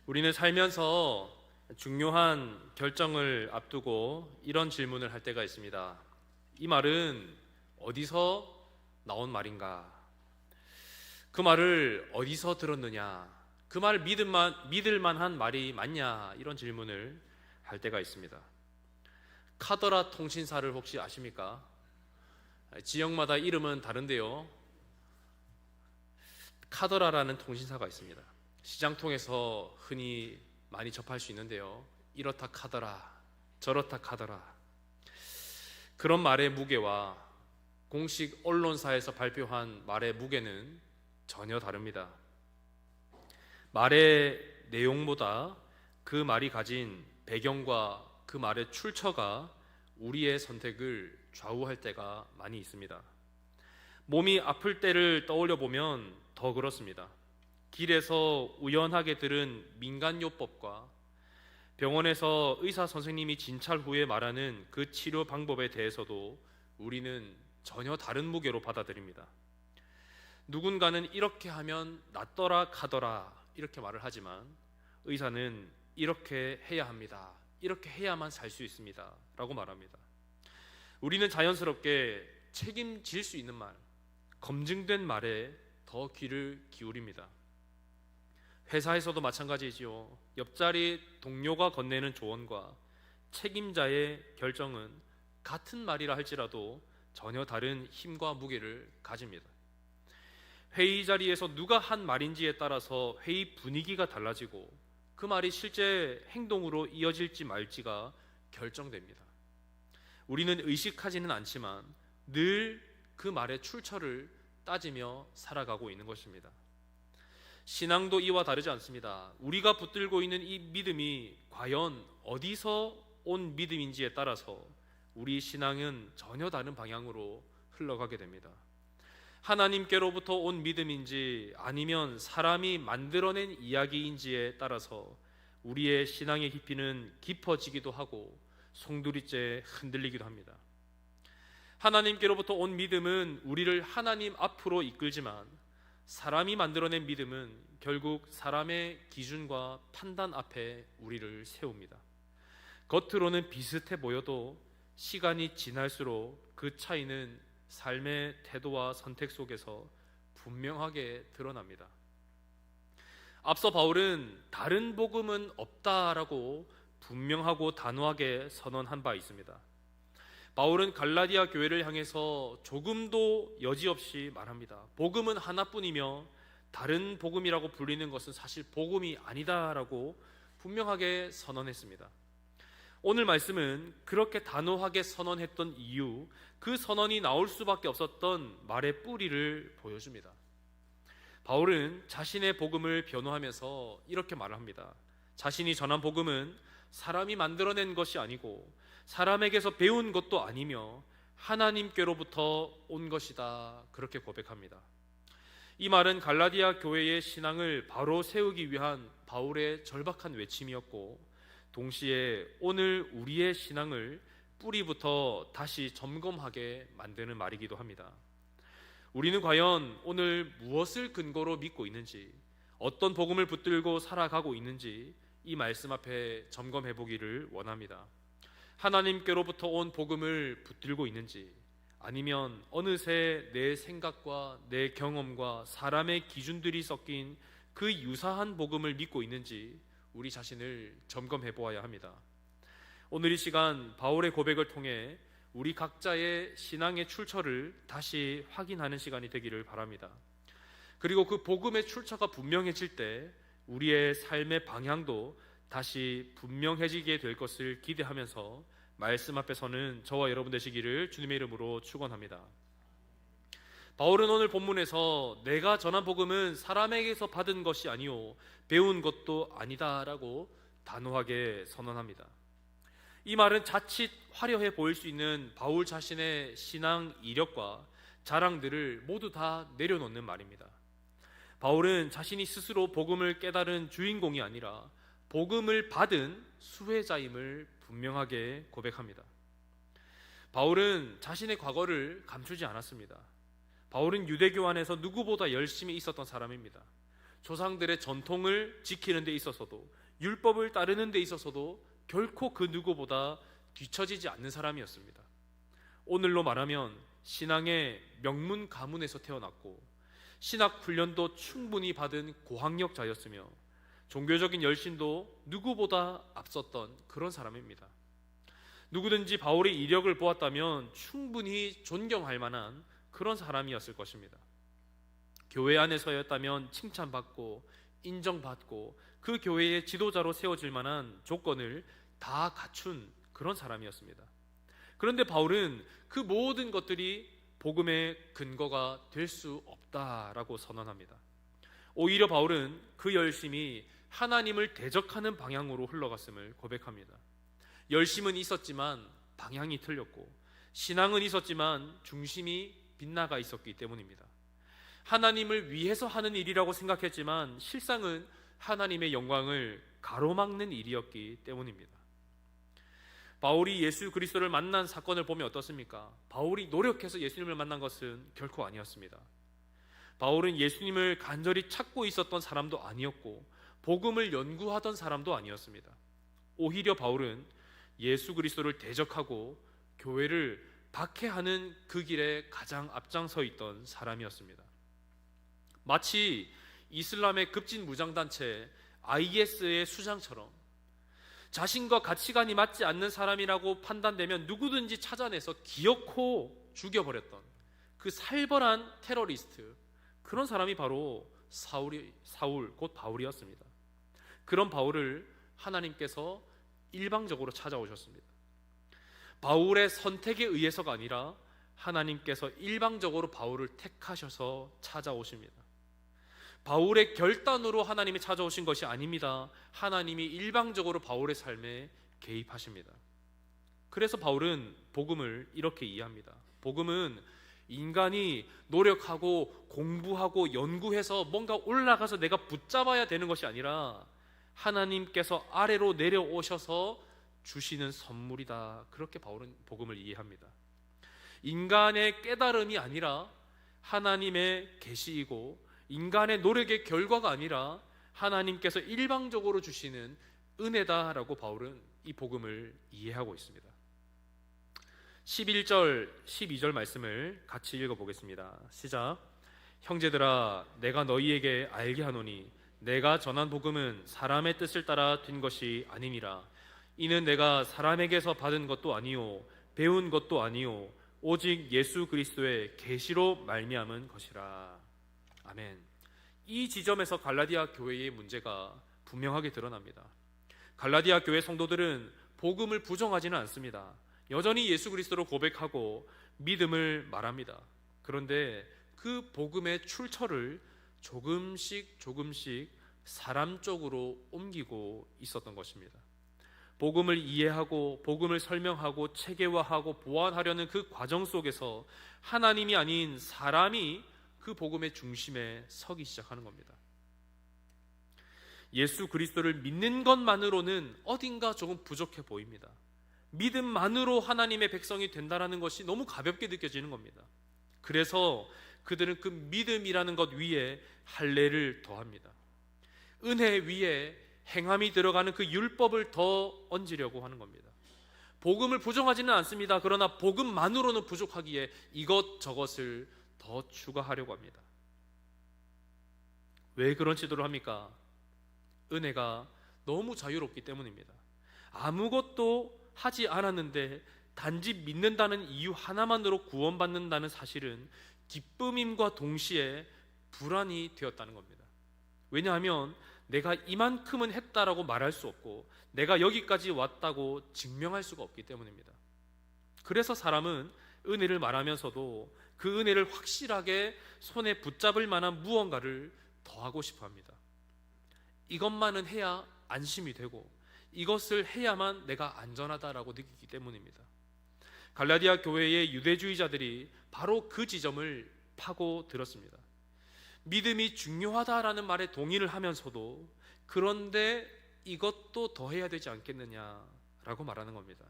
우리는 살면서 중요한 결정을 앞두고 이런 질문을 할 때가 있습니다. 이 말은 어디서 나온 말인가? 그 말을 어디서 들었느냐? 그 말을 믿을 만한 말이 맞냐? 이런 질문을 할 때가 있습니다. 카더라 통신사를 혹시 아십니까? 지역마다 이름은 다른데요. 카더라라는 통신사가 있습니다. 시장통에서 흔히 많이 접할 수 있는데요. 이렇다 카더라, 저렇다 카더라. 그런 말의 무게와 공식 언론사에서 발표한 말의 무게는 전혀 다릅니다. 말의 내용보다 그 말이 가진 배경과 그 말의 출처가 우리의 선택을 좌우할 때가 많이 있습니다. 몸이 아플 때를 떠올려 보면 더 그렇습니다. 길에서 우연하게 들은 민간요법과 병원에서 의사 선생님이 진찰 후에 말하는 그 치료 방법에 대해서도 우리는 전혀 다른 무게로 받아들입니다. 누군가는 이렇게 하면 낫더라 카더라 이렇게 말을 하지만 의사는 이렇게 해야 합니다. 이렇게 해야만 살 수 있습니다. 라고 말합니다. 우리는 자연스럽게 책임질 수 있는 말, 검증된 말에 더 귀를 기울입니다. 회사에서도 마찬가지지요. 옆자리 동료가 건네는 조언과 책임자의 결정은 같은 말이라 할지라도 전혀 다른 힘과 무게를 가집니다. 회의 자리에서 누가 한 말인지에 따라서 회의 분위기가 달라지고 그 말이 실제 행동으로 이어질지 말지가 결정됩니다. 우리는 의식하지는 않지만 늘 그 말의 출처를 따지며 살아가고 있는 것입니다. 신앙도 이와 다르지 않습니다. 우리가 붙들고 있는 이 믿음이 과연 어디서 온 믿음인지에 따라서 우리 신앙은 전혀 다른 방향으로 흘러가게 됩니다. 하나님께로부터 온 믿음인지 아니면 사람이 만들어낸 이야기인지에 따라서 우리의 신앙의 깊이는 깊어지기도 하고 송두리째 흔들리기도 합니다. 하나님께로부터 온 믿음은 우리를 하나님 앞으로 이끌지만 사람이 만들어낸 믿음은 결국 사람의 기준과 판단 앞에 우리를 세웁니다. 겉으로는 비슷해 보여도 시간이 지날수록 그 차이는 삶의 태도와 선택 속에서 분명하게 드러납니다. 앞서 바울은 다른 복음은 없다라고 분명하고 단호하게 선언한 바 있습니다. 바울은 갈라디아 교회를 향해서 조금도 여지없이 말합니다. 복음은 하나뿐이며 다른 복음이라고 불리는 것은 사실 복음이 아니다라고 분명하게 선언했습니다. 오늘 말씀은 그렇게 단호하게 선언했던 이유, 그 선언이 나올 수밖에 없었던 말의 뿌리를 보여줍니다. 바울은 자신의 복음을 변호하면서 이렇게 말을 합니다. 자신이 전한 복음은 사람이 만들어낸 것이 아니고 사람에게서 배운 것도 아니며 하나님께로부터 온 것이다. 그렇게 고백합니다. 이 말은 갈라디아 교회의 신앙을 바로 세우기 위한 바울의 절박한 외침이었고 동시에 오늘 우리의 신앙을 뿌리부터 다시 점검하게 만드는 말이기도 합니다. 우리는 과연 오늘 무엇을 근거로 믿고 있는지, 어떤 복음을 붙들고 살아가고 있는지 이 말씀 앞에 점검해 보기를 원합니다. 하나님께로부터 온 복음을 붙들고 있는지 아니면 어느새 내 생각과 내 경험과 사람의 기준들이 섞인 그 유사한 복음을 믿고 있는지 우리 자신을 점검해 보아야 합니다. 오늘 이 시간 바울의 고백을 통해 우리 각자의 신앙의 출처를 다시 확인하는 시간이 되기를 바랍니다. 그리고 그 복음의 출처가 분명해질 때 우리의 삶의 방향도 다시 분명해지게 될 것을 기대하면서 말씀 앞에서는 저와 여러분 되시기를 주님의 이름으로 축원합니다. 바울은 오늘 본문에서 내가 전한 복음은 사람에게서 받은 것이 아니오 배운 것도 아니다라고 단호하게 선언합니다. 이 말은 자칫 화려해 보일 수 있는 바울 자신의 신앙 이력과 자랑들을 모두 다 내려놓는 말입니다. 바울은 자신이 스스로 복음을 깨달은 주인공이 아니라 복음을 받은 수혜자임을 분명하게 고백합니다. 바울은 자신의 과거를 감추지 않았습니다. 바울은 유대교 안에서 누구보다 열심히 있었던 사람입니다. 조상들의 전통을 지키는 데 있어서도, 율법을 따르는 데 있어서도 결코 그 누구보다 뒤처지지 않는 사람이었습니다. 오늘로 말하면 신앙의 명문 가문에서 태어났고 신학 훈련도 충분히 받은 고학력자였으며 종교적인 열심도 누구보다 앞섰던 그런 사람입니다. 누구든지 바울의 이력을 보았다면 충분히 존경할 만한 그런 사람이었을 것입니다. 교회 안에서였다면 칭찬받고 인정받고 그 교회의 지도자로 세워질 만한 조건을 다 갖춘 그런 사람이었습니다. 그런데 바울은 그 모든 것들이 복음의 근거가 될 수 없다라고 선언합니다. 오히려 바울은 그 열심이 하나님을 대적하는 방향으로 흘러갔음을 고백합니다. 열심은 있었지만 방향이 틀렸고, 신앙은 있었지만 중심이 빗나가 있었기 때문입니다. 하나님을 위해서 하는 일이라고 생각했지만 실상은 하나님의 영광을 가로막는 일이었기 때문입니다. 바울이 예수 그리스도를 만난 사건을 보면 어떻습니까? 바울이 노력해서 예수님을 만난 것은 결코 아니었습니다. 바울은 예수님을 간절히 찾고 있었던 사람도 아니었고 복음을 연구하던 사람도 아니었습니다. 오히려 바울은 예수 그리스도를 대적하고 교회를 박해하는 그 길에 가장 앞장서 있던 사람이었습니다. 마치 이슬람의 급진 무장단체 IS의 수장처럼 자신과 가치관이 맞지 않는 사람이라고 판단되면 누구든지 찾아내서 기어코 죽여버렸던 그 살벌한 테러리스트, 그런 사람이 바로 사울 곧 바울이었습니다. 그런 바울을 하나님께서 일방적으로 찾아오셨습니다. 바울의 선택에 의해서가 아니라 하나님께서 일방적으로 바울을 택하셔서 찾아오십니다. 바울의 결단으로 하나님이 찾아오신 것이 아닙니다. 하나님이 일방적으로 바울의 삶에 개입하십니다. 그래서 바울은 복음을 이렇게 이해합니다. 복음은 인간이 노력하고 공부하고 연구해서 뭔가 올라가서 내가 붙잡아야 되는 것이 아니라 하나님께서 아래로 내려오셔서 주시는 선물이다. 그렇게 바울은 복음을 이해합니다. 인간의 깨달음이 아니라 하나님의 계시이고 인간의 노력의 결과가 아니라 하나님께서 일방적으로 주시는 은혜다라고 바울은 이 복음을 이해하고 있습니다. 11절, 12절 말씀을 같이 읽어보겠습니다. 시작. 형제들아, 내가 너희에게 알게 하노니 내가 전한 복음은 사람의 뜻을 따라 된 것이 아니니라. 이는 내가 사람에게서 받은 것도 아니요 배운 것도 아니요 오직 예수 그리스도의 계시로 말미암은 것이라. 아멘. 이 지점에서 갈라디아 교회의 문제가 분명하게 드러납니다. 갈라디아 교회 성도들은 복음을 부정하지는 않습니다. 여전히 예수 그리스도로 고백하고 믿음을 말합니다. 그런데 그 복음의 출처를 조금씩 사람 쪽으로 옮기고 있었던 것입니다. 복음을 이해하고 복음을 설명하고 체계화하고 보완하려는 그 과정 속에서 하나님이 아닌 사람이 그 복음의 중심에 서기 시작하는 겁니다. 예수 그리스도를 믿는 것만으로는 어딘가 조금 부족해 보입니다. 믿음만으로 하나님의 백성이 된다는 것이 너무 가볍게 느껴지는 겁니다. 그래서 그들은 그 믿음이라는 것 위에 할례를 더합니다. 은혜 위에 행함이 들어가는 그 율법을 더 얹으려고 하는 겁니다. 복음을 부정하지는 않습니다. 그러나 복음만으로는 부족하기에 이것저것을 더 추가하려고 합니다. 왜 그런 시도를 합니까? 은혜가 너무 자유롭기 때문입니다. 아무것도 하지 않았는데 단지 믿는다는 이유 하나만으로 구원받는다는 사실은 기쁨임과 동시에 불안이 되었다는 겁니다. 왜냐하면 내가 이만큼은 했다라고 말할 수 없고 내가 여기까지 왔다고 증명할 수가 없기 때문입니다. 그래서 사람은 은혜를 말하면서도 그 은혜를 확실하게 손에 붙잡을 만한 무언가를 더하고 싶어 합니다. 이것만은 해야 안심이 되고 이것을 해야만 내가 안전하다라고 느끼기 때문입니다. 갈라디아 교회의 유대주의자들이 바로 그 지점을 파고들었습니다. 믿음이 중요하다라는 말에 동의를 하면서도 그런데 이것도 더 해야 되지 않겠느냐라고 말하는 겁니다.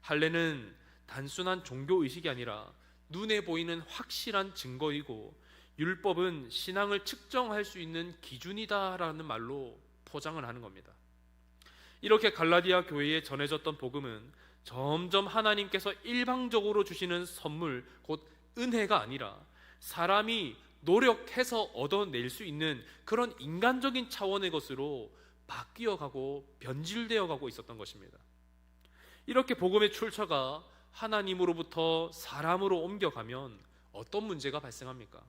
할례는 단순한 종교의식이 아니라 눈에 보이는 확실한 증거이고 율법은 신앙을 측정할 수 있는 기준이다라는 말로 포장을 하는 겁니다. 이렇게 갈라디아 교회에 전해졌던 복음은 점점 하나님께서 일방적으로 주시는 선물, 곧 은혜가 아니라 사람이 노력해서 얻어낼 수 있는 그런 인간적인 차원의 것으로 바뀌어가고 변질되어 가고 있었던 것입니다. 이렇게 복음의 출처가 하나님으로부터 사람으로 옮겨가면 어떤 문제가 발생합니까?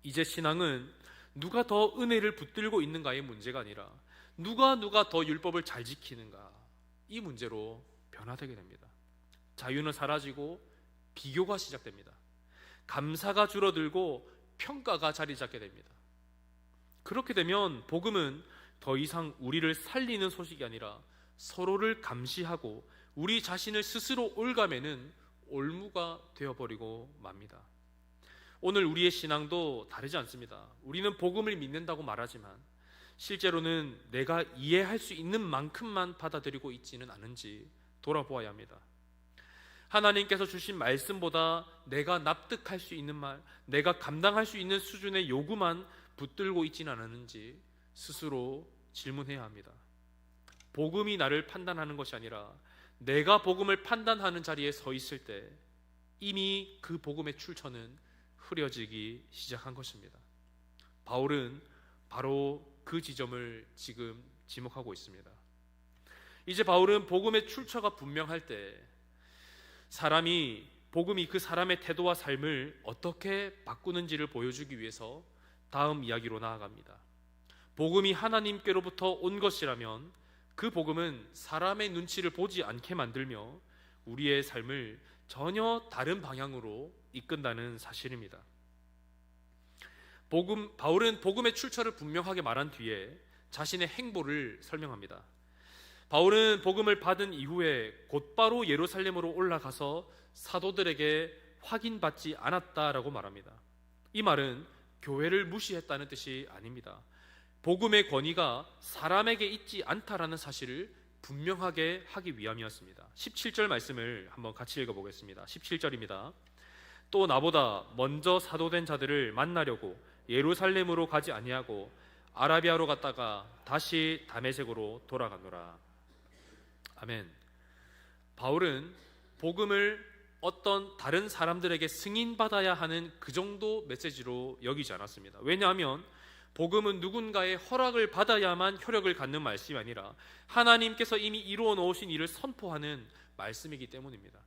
이제 신앙은 누가 더 은혜를 붙들고 있는가의 문제가 아니라 누가 더 율법을 잘 지키는가, 이 문제로 변화되게 됩니다. 자유는 사라지고 비교가 시작됩니다. 감사가 줄어들고 평가가 자리 잡게 됩니다. 그렇게 되면 복음은 더 이상 우리를 살리는 소식이 아니라 서로를 감시하고 우리 자신을 스스로 올가매는 올무가 되어버리고 맙니다. 오늘 우리의 신앙도 다르지 않습니다. 우리는 복음을 믿는다고 말하지만 실제로는 내가 이해할 수 있는 만큼만 받아들이고 있지는 않은지 돌아보아야 합니다. 하나님께서 주신 말씀보다 내가 납득할 수 있는 말, 내가 감당할 수 있는 수준의 요구만 붙들고 있지는 않았는지 스스로 질문해야 합니다. 복음이 나를 판단하는 것이 아니라 내가 복음을 판단하는 자리에 서 있을 때 이미 그 복음의 출처는 흐려지기 시작한 것입니다. 바울은 바로 그 지점을 지금 지목하고 있습니다. 이제 바울은 복음의 출처가 분명할 때 복음이 그 사람의 태도와 삶을 어떻게 바꾸는지를 보여주기 위해서 다음 이야기로 나아갑니다. 복음이 하나님께로부터 온 것이라면 그 복음은 사람의 눈치를 보지 않게 만들며 우리의 삶을 전혀 다른 방향으로 이끈다는 사실입니다. 바울은 복음의 출처를 분명하게 말한 뒤에 자신의 행보를 설명합니다. 바울은 복음을 받은 이후에 곧바로 예루살렘으로 올라가서 사도들에게 확인받지 않았다라고 말합니다. 이 말은 교회를 무시했다는 뜻이 아닙니다. 복음의 권위가 사람에게 있지 않다라는 사실을 분명하게 하기 위함이었습니다. 17절 말씀을 한번 같이 읽어보겠습니다. 17절입니다. 또 나보다 먼저 사도된 자들을 만나려고 예루살렘으로 가지 아니하고 아라비아로 갔다가 다시 다메섹으로 돌아가노라. 아멘. 바울은 복음을 어떤 다른 사람들에게 승인받아야 하는 그 정도 메시지로 여기지 않았습니다. 왜냐하면 복음은 누군가의 허락을 받아야만 효력을 갖는 말씀이 아니라 하나님께서 이미 이루어 놓으신 일을 선포하는 말씀이기 때문입니다.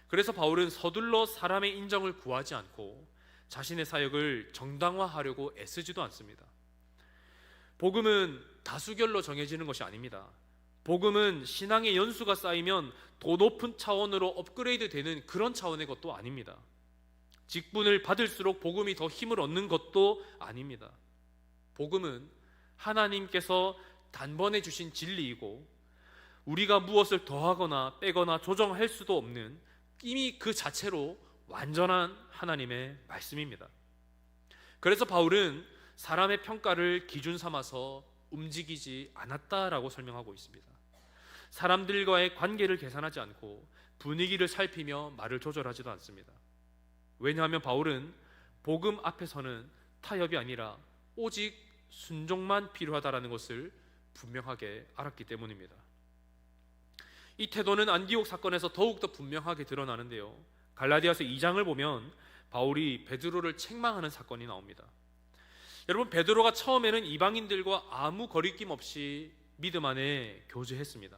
그래서 바울은 서둘러 사람의 인정을 구하지 않고 자신의 사역을 정당화하려고 애쓰지도 않습니다. 복음은 다수결로 정해지는 것이 아닙니다. 복음은 신앙의 연수가 쌓이면 더 높은 차원으로 업그레이드 되는 그런 차원의 것도 아닙니다. 직분을 받을수록 복음이 더 힘을 얻는 것도 아닙니다. 복음은 하나님께서 단번에 주신 진리이고 우리가 무엇을 더하거나 빼거나 조정할 수도 없는 이미 그 자체로 완전한 하나님의 말씀입니다. 그래서 바울은 사람의 평가를 기준 삼아서 움직이지 않았다라고 설명하고 있습니다. 사람들과의 관계를 계산하지 않고 분위기를 살피며 말을 조절하지도 않습니다. 왜냐하면 바울은 복음 앞에서는 타협이 아니라 오직 순종만 필요하다라는 것을 분명하게 알았기 때문입니다. 이 태도는 안디옥 사건에서 더욱더 분명하게 드러나는데요. 갈라디아서 2장을 보면 바울이 베드로를 책망하는 사건이 나옵니다. 여러분, 베드로가 처음에는 이방인들과 아무 거리낌 없이 믿음 안에 교제했습니다.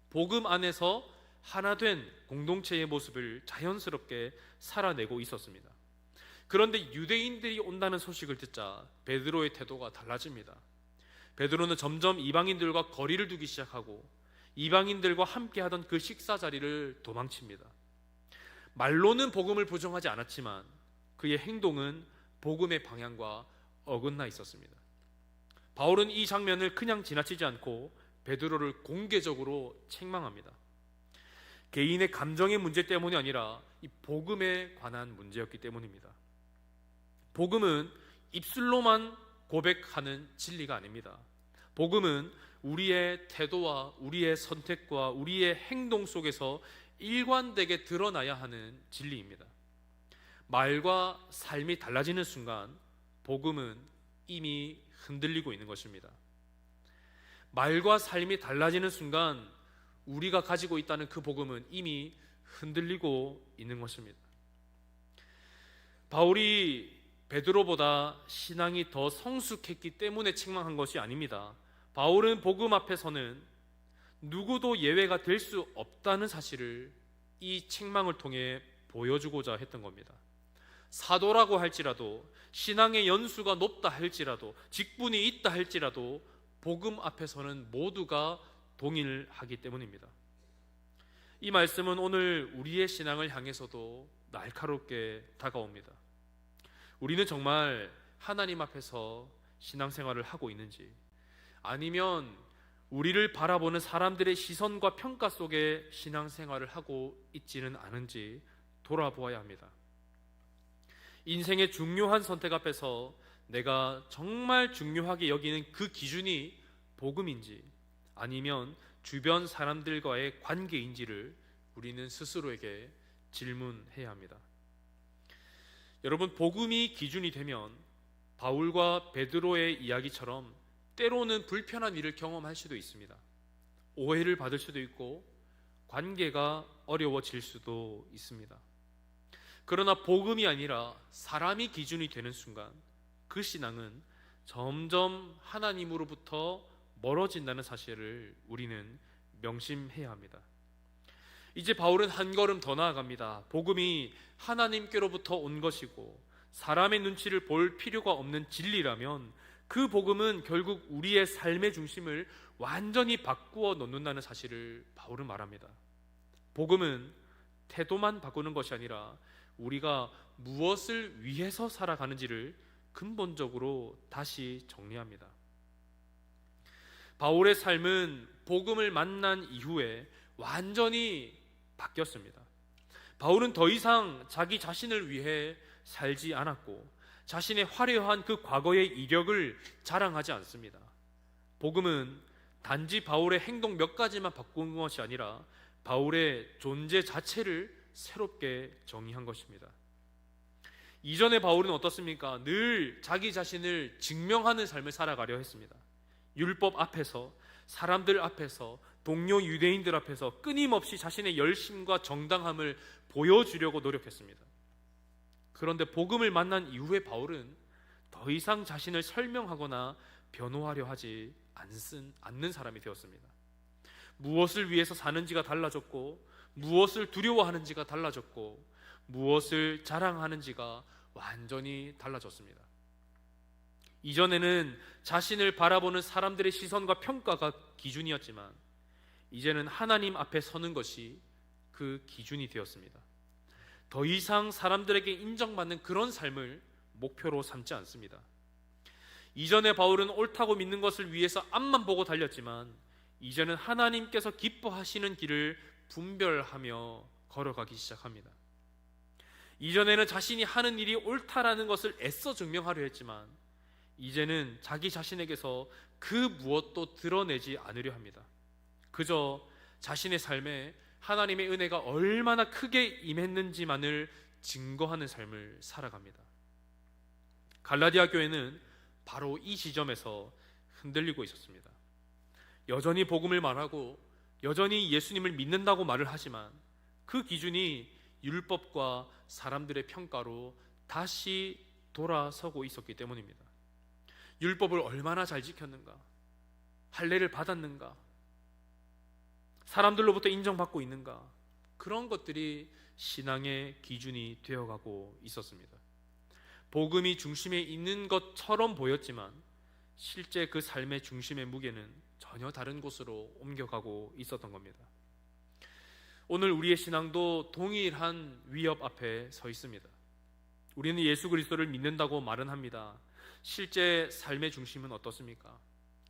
복음 안에서 하나 된 공동체의 모습을 자연스럽게 살아내고 있었습니다. 그런데 유대인들이 온다는 소식을 듣자 베드로의 태도가 달라집니다. 베드로는 점점 이방인들과 거리를 두기 시작하고 이방인들과 함께 하던 그 식사 자리를 도망칩니다. 말로는 복음을 부정하지 않았지만 그의 행동은 복음의 방향과 어긋나 있었습니다. 바울은 이 장면을 그냥 지나치지 않고 베드로를 공개적으로 책망합니다. 개인의 감정의 문제 때문이 아니라 이 복음에 관한 문제였기 때문입니다. 복음은 입술로만 고백하는 진리가 아닙니다. 복음은 우리의 태도와 우리의 선택과 우리의 행동 속에서 일관되게 드러나야 하는 진리입니다. 말과 삶이 달라지는 순간 복음은 이미 흔들리고 있는 것입니다. 말과 삶이 달라지는 순간 우리가 가지고 있다는 그 복음은 이미 흔들리고 있는 것입니다. 바울이 베드로보다 신앙이 더 성숙했기 때문에 책망한 것이 아닙니다. 바울은 복음 앞에서는 누구도 예외가 될 수 없다는 사실을 이 책망을 통해 보여주고자 했던 겁니다. 사도라고 할지라도, 신앙의 연수가 높다 할지라도, 직분이 있다 할지라도 복음 앞에서는 모두가 동일하기 때문입니다. 이 말씀은 오늘 우리의 신앙을 향해서도 날카롭게 다가옵니다. 우리는 정말 하나님 앞에서 신앙생활을 하고 있는지, 아니면 우리를 바라보는 사람들의 시선과 평가 속에 신앙생활을 하고 있지는 않은지 돌아보아야 합니다. 인생의 중요한 선택 앞에서 내가 정말 중요하게 여기는 그 기준이 복음인지 아니면 주변 사람들과의 관계인지를 우리는 스스로에게 질문해야 합니다. 여러분, 복음이 기준이 되면 바울과 베드로의 이야기처럼 때로는 불편한 일을 경험할 수도 있습니다. 오해를 받을 수도 있고 관계가 어려워질 수도 있습니다. 그러나 복음이 아니라 사람이 기준이 되는 순간 그 신앙은 점점 하나님으로부터 멀어진다는 사실을 우리는 명심해야 합니다. 이제 바울은 한 걸음 더 나아갑니다. 복음이 하나님께로부터 온 것이고 사람의 눈치를 볼 필요가 없는 진리라면 그 복음은 결국 우리의 삶의 중심을 완전히 바꾸어 놓는다는 사실을 바울은 말합니다. 복음은 태도만 바꾸는 것이 아니라 우리가 무엇을 위해서 살아가는지를 근본적으로 다시 정리합니다. 바울의 삶은 복음을 만난 이후에 완전히 바뀌었습니다. 바울은 더 이상 자기 자신을 위해 살지 않았고 자신의 화려한 그 과거의 이력을 자랑하지 않습니다. 복음은 단지 바울의 행동 몇 가지만 바꾼 것이 아니라 바울의 존재 자체를 새롭게 정의한 것입니다. 이전에 바울은 어떻습니까? 늘 자기 자신을 증명하는 삶을 살아가려 했습니다. 율법 앞에서, 사람들 앞에서, 동료 유대인들 앞에서 끊임없이 자신의 열심과 정당함을 보여주려고 노력했습니다. 그런데 복음을 만난 이후에 바울은 더 이상 자신을 설명하거나 변호하려 하지 않는 사람이 되었습니다. 무엇을 위해서 사는지가 달라졌고, 무엇을 두려워하는지가 달라졌고, 무엇을 자랑하는지가 완전히 달라졌습니다. 이전에는 자신을 바라보는 사람들의 시선과 평가가 기준이었지만 이제는 하나님 앞에 서는 것이 그 기준이 되었습니다. 더 이상 사람들에게 인정받는 그런 삶을 목표로 삼지 않습니다. 이전에 바울은 옳다고 믿는 것을 위해서 앞만 보고 달렸지만 이제는 하나님께서 기뻐하시는 길을 분별하며 걸어가기 시작합니다. 이전에는 자신이 하는 일이 옳다라는 것을 애써 증명하려 했지만 이제는 자기 자신에게서 그 무엇도 드러내지 않으려 합니다. 그저 자신의 삶에 하나님의 은혜가 얼마나 크게 임했는지만을 증거하는 삶을 살아갑니다. 갈라디아 교회는 바로 이 지점에서 흔들리고 있었습니다. 여전히 복음을 말하고 여전히 예수님을 믿는다고 말을 하지만 그 기준이 율법과 사람들의 평가로 다시 돌아서고 있었기 때문입니다. 율법을 얼마나 잘 지켰는가, 할례를 받았는가, 사람들로부터 인정받고 있는가, 그런 것들이 신앙의 기준이 되어가고 있었습니다. 복음이 중심에 있는 것처럼 보였지만 실제 그 삶의 중심의 무게는 전혀 다른 곳으로 옮겨가고 있었던 겁니다. 오늘 우리의 신앙도 동일한 위협 앞에 서 있습니다. 우리는 예수 그리스도를 믿는다고 말은 합니다. 실제 삶의 중심은 어떻습니까?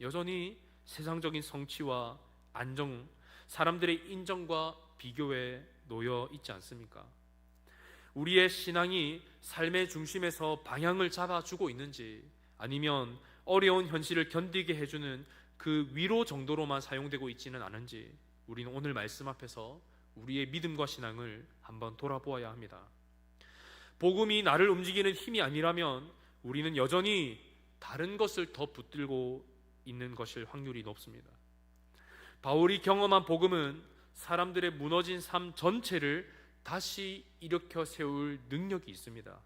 여전히 세상적인 성취와 안정, 사람들의 인정과 비교에 놓여 있지 않습니까? 우리의 신앙이 삶의 중심에서 방향을 잡아주고 있는지 아니면 어려운 현실을 견디게 해주는 그 위로 정도로만 사용되고 있지는 않은지 우리는 오늘 말씀 앞에서 우리의 믿음과 신앙을 한번 돌아보아야 합니다. 복음이 나를 움직이는 힘이 아니라면 우리는 여전히 다른 것을 더 붙들고 있는 것일 확률이 높습니다. 바울이 경험한 복음은 사람들의 무너진 삶 전체를 다시 일으켜 세울 능력이 있습니다.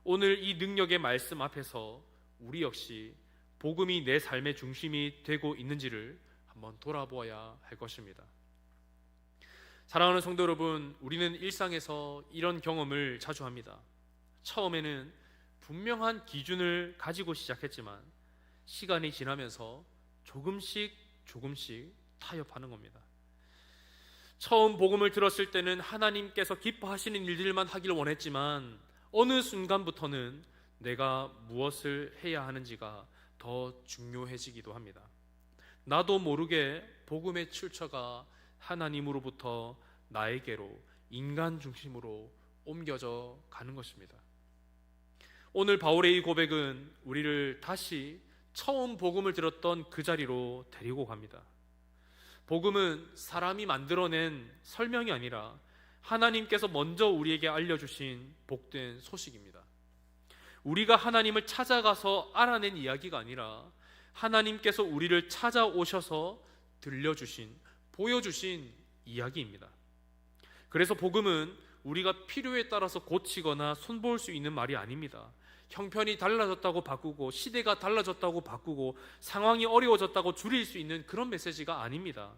오늘 이 능력의 말씀 앞에서 우리 역시 복음이 내 삶의 중심이 되고 있는지를 한번 돌아보아야 할 것입니다. 사랑하는 성도 여러분, 우리는 일상에서 이런 경험을 자주 합니다. 처음에는 분명한 기준을 가지고 시작했지만 시간이 지나면서 조금씩 타협하는 겁니다. 처음 복음을 들었을 때는 하나님께서 기뻐하시는 일들만 하기를 원했지만 어느 순간부터는 내가 무엇을 해야 하는지가 더 중요해지기도 합니다. 나도 모르게 복음의 출처가 하나님으로부터 나에게로 인간 중심으로 옮겨져 가는 것입니다. 오늘 바울의 이 고백은 우리를 다시 처음 복음을 들었던 그 자리로 데리고 갑니다. 복음은 사람이 만들어낸 설명이 아니라 하나님께서 먼저 우리에게 알려주신 복된 소식입니다. 우리가 하나님을 찾아가서 알아낸 이야기가 아니라 하나님께서 우리를 찾아오셔서 들려주신, 보여주신 이야기입니다. 그래서 복음은 우리가 필요에 따라서 고치거나 손볼 수 있는 말이 아닙니다. 형편이 달라졌다고 바꾸고 시대가 달라졌다고 바꾸고 상황이 어려워졌다고 줄일 수 있는 그런 메시지가 아닙니다.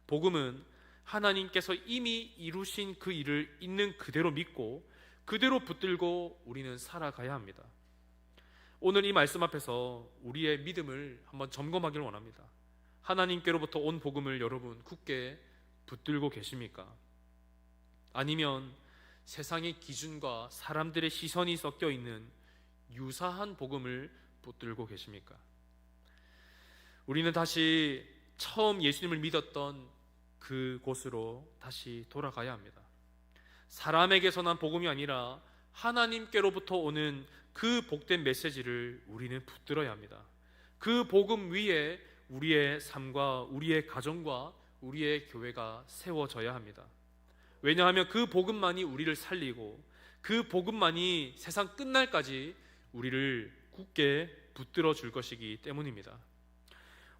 복음은 하나님께서 이미 이루신 그 일을 있는 그대로 믿고 그대로 붙들고 우리는 살아가야 합니다. 오늘 이 말씀 앞에서 우리의 믿음을 한번 점검하기를 원합니다. 하나님께로부터 온 복음을 여러분 굳게 붙들고 계십니까? 아니면 세상의 기준과 사람들의 시선이 섞여 있는 유사한 복음을 붙들고 계십니까? 우리는 다시 처음 예수님을 믿었던 그 곳으로 다시 돌아가야 합니다. 사람에게서 난 복음이 아니라 하나님께로부터 오는 그 복된 메시지를 우리는 붙들어야 합니다. 그 복음 위에 우리의 삶과 우리의 가정과 우리의 교회가 세워져야 합니다. 왜냐하면 그 복음만이 우리를 살리고 그 복음만이 세상 끝날까지 우리를 굳게 붙들어 줄 것이기 때문입니다.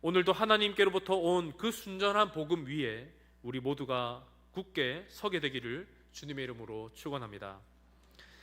오늘도 하나님께로부터 온 그 순전한 복음 위에 우리 모두가 굳게 서게 되기를 주님의 이름으로 축원합니다.